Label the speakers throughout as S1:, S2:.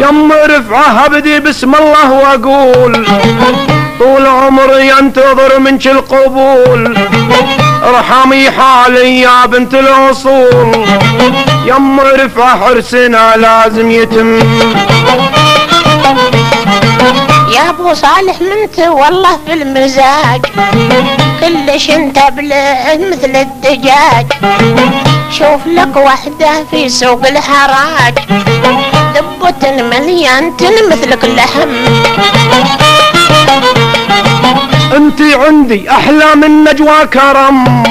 S1: يم رفعه ابدي بسم الله واقول طول عمري انتظر منك القبول، ارحمي حالي يا بنت الاصول، يم رفعه حرسنا لازم يتم.
S2: يا ابو صالح منت والله في المزاج كلش انت مثل الدجاج، شوف لك وحده في سوق الحراج دبة مليان مثلك اللحم.
S1: انتي عندي احلى من نجوى كرم،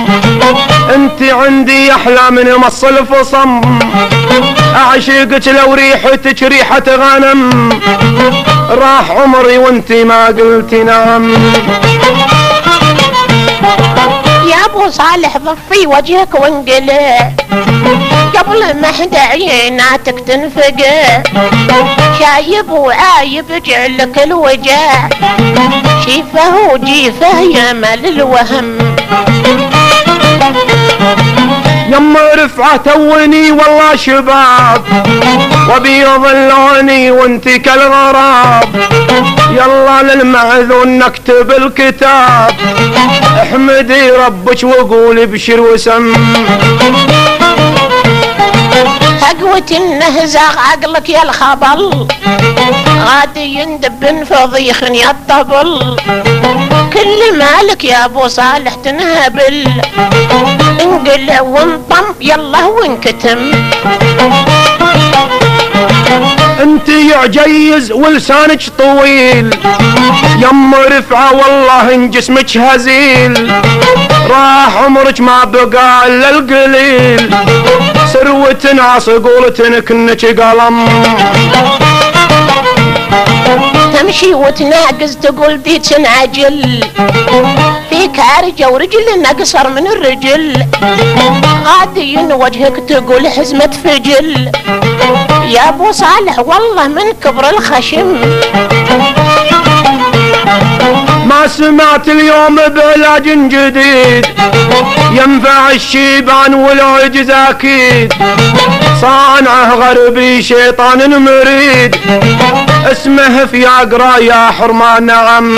S1: انتي عندي احلى من مص الفصم، اعشقك لو ريحتك ريحة غنم، راح عمري وانتي ما قلتي نعم.
S2: يا ابو صالح ضفي وجهك وانقلع قبل ما احدى عيناتك تنفقع، شايب وعايب جعلك الوجع، شيفه وجيفه يا مال الوهم.
S1: يم رفعه توني والله شباب وبيض اللوني وانتي كالغراب، يلا للمعذون نكتب الكتاب، احمدي ربك وقولي بشر وسم.
S2: هقوة النهزاغ عقلك يا الخبل غادي يندب فضيخ يا الطبل، كل مالك يا ابو صالح تنهبل، انقلع وانطم يلا وانكتم.
S1: انتي عجيز ولسانك طويل، يم رفعه والله ان جسمك هزيل، راح عمرك ما بقى الا القليل، سروة عصقولة كنك قلم.
S2: تمشي وتناقز تقول دي تنعجل، فيك عرجة ورجل اقصر من الرجل، غادي وجهك تقول حزمة فجل، يا ابو صالح والله من كبر الخشم.
S1: ما سمعت اليوم بعلاج جديد ينفع الشيبان والعجز اكيد، صانعه غربي شيطان مريد، اسمه فياقرا يا حرمان نعم.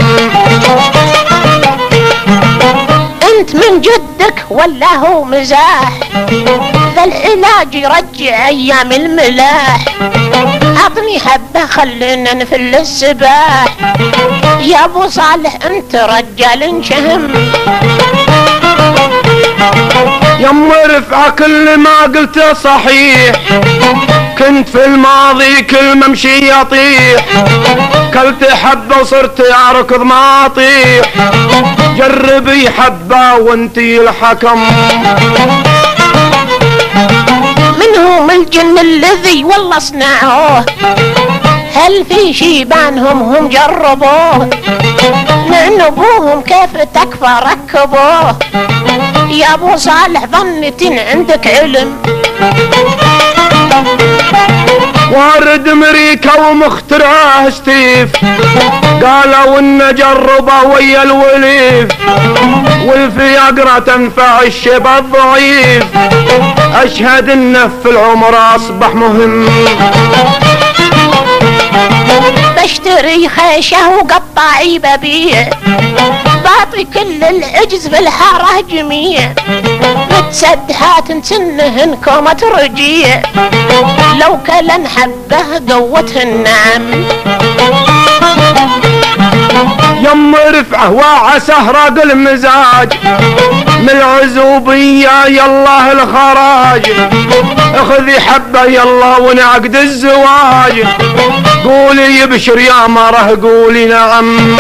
S2: انت من جدك ولا هو مزاح، ذا العلاج يرجع ايام الملاح، اعطني حبه خلينا نفل السباح، يا ابو صالح انت رجال شهم.
S1: يم رفعه كل ما قلته صحيح، كنت في الماضي كل ما امشي اطيح، كلت حبه وصرت اركض ما اطيح، جربي حبه وانتي الحكم.
S2: منهم الجن الذي والله صنعوه، هل في شيبانهم هم جربوه، نعنبوهم كيف تكفى ركبوه، يا ابو صالح ظنتين عندك علم.
S1: وارد امريكا ومخترعه ستيف، قالوا ان جربه ويا الوليف، والفياقرا تنفع الشيب الضعيف، اشهد انه في العمر اصبح مهم.
S2: بشتري خيشه وقطاعي ببيع، باطي كل العجز بالحاره جميع، متسدحات سنهن كومة رجيع، لو كلن حبه قوته النعم.
S1: يم رفعه وعسه راق المزاج، من العزوبية يالله الخراج، اخذي حبه يلا ونعقد الزواج، قولي يبشر يا مره قولي نعم.